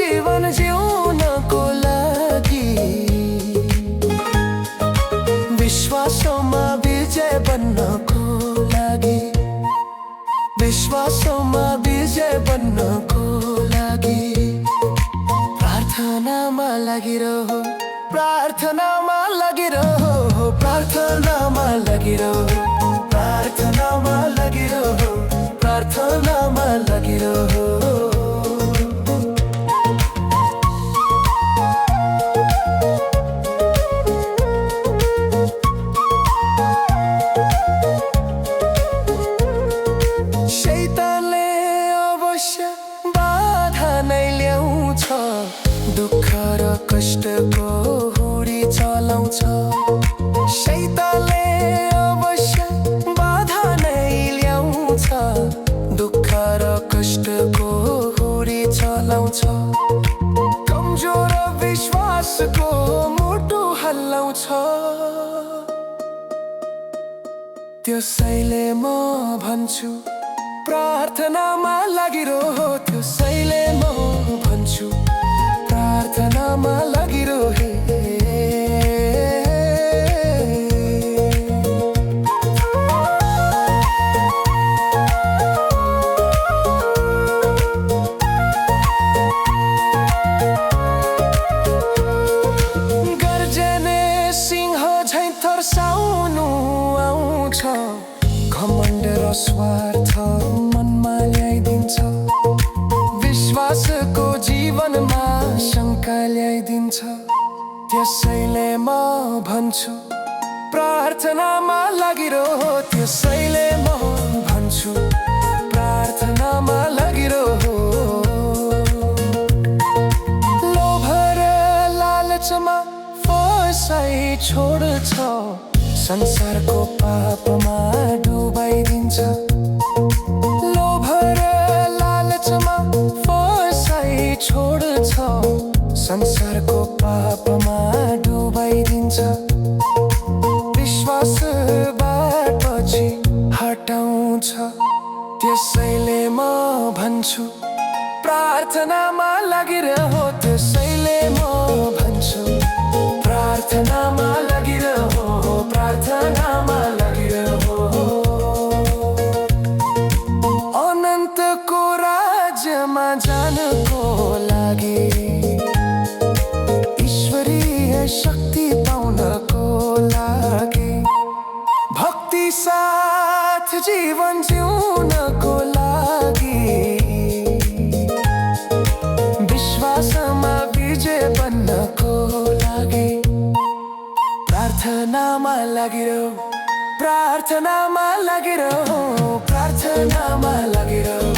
जीवन जिउनको लागि विश्वासमा विजय बन्नको लागि विश्वासमा विजय बन्नको लागि प्रार्थनामा लागिरहो प्रार्थनामा लागिरहो प्रार्थनामा लागिरहो प्रार्थनामा लागिरहो प्रार्थनामा लागिरहो दुःख र कष्टको हुरी चलाउँछ शैतानले अवश्य बाधा नै ल्याउँछ दुःख र कष्टको हुरी चलाउँछ कमजोर विश्वासको मुटु हल्लाउँछ त्यसैले म भन्छु प्रार्थनामा लागिरहो त्यसैले म भन्छु प्रार्थनामा लागिरहे गर्जने सिंह झैं थर्साउनु आउँछ घमण्ड र स्वार्थ मनमा ल्याइदिन्छ विश्वासको जीवनमा शङ्का ल्याइदिन्छ त्यसैले म भन्छु प्रार्थनामा लागिरहो त्यसैले म भन्छु प्रार्थनामा लागिरहो लोभ र लालचमा फसाइ छोड्छ संसारको पापमा डुबाइदिन्छ लोभ र लालचमा फसाइ छोड्छ संसारको पापमा डुबाइदिन्छ विश्वासबाट पछि हटाउँछ त्यसैले म भन्छु प्रार्थनामा लागिरहो त्यसैले म भन्छु प्रार्थनामा लागिरहो प्रार्थनामा लागिरहो अनन्तको राज्यमा जानको लागि शक्ति पाउनको लागि भक्ति साथ जीवन जिउनको लागि विश्वासमा विजय बन्नको लागि प्रार्थनामा लागिरहो प्रार्थनामा लागिरहो प्रार्थनामा लागिरहो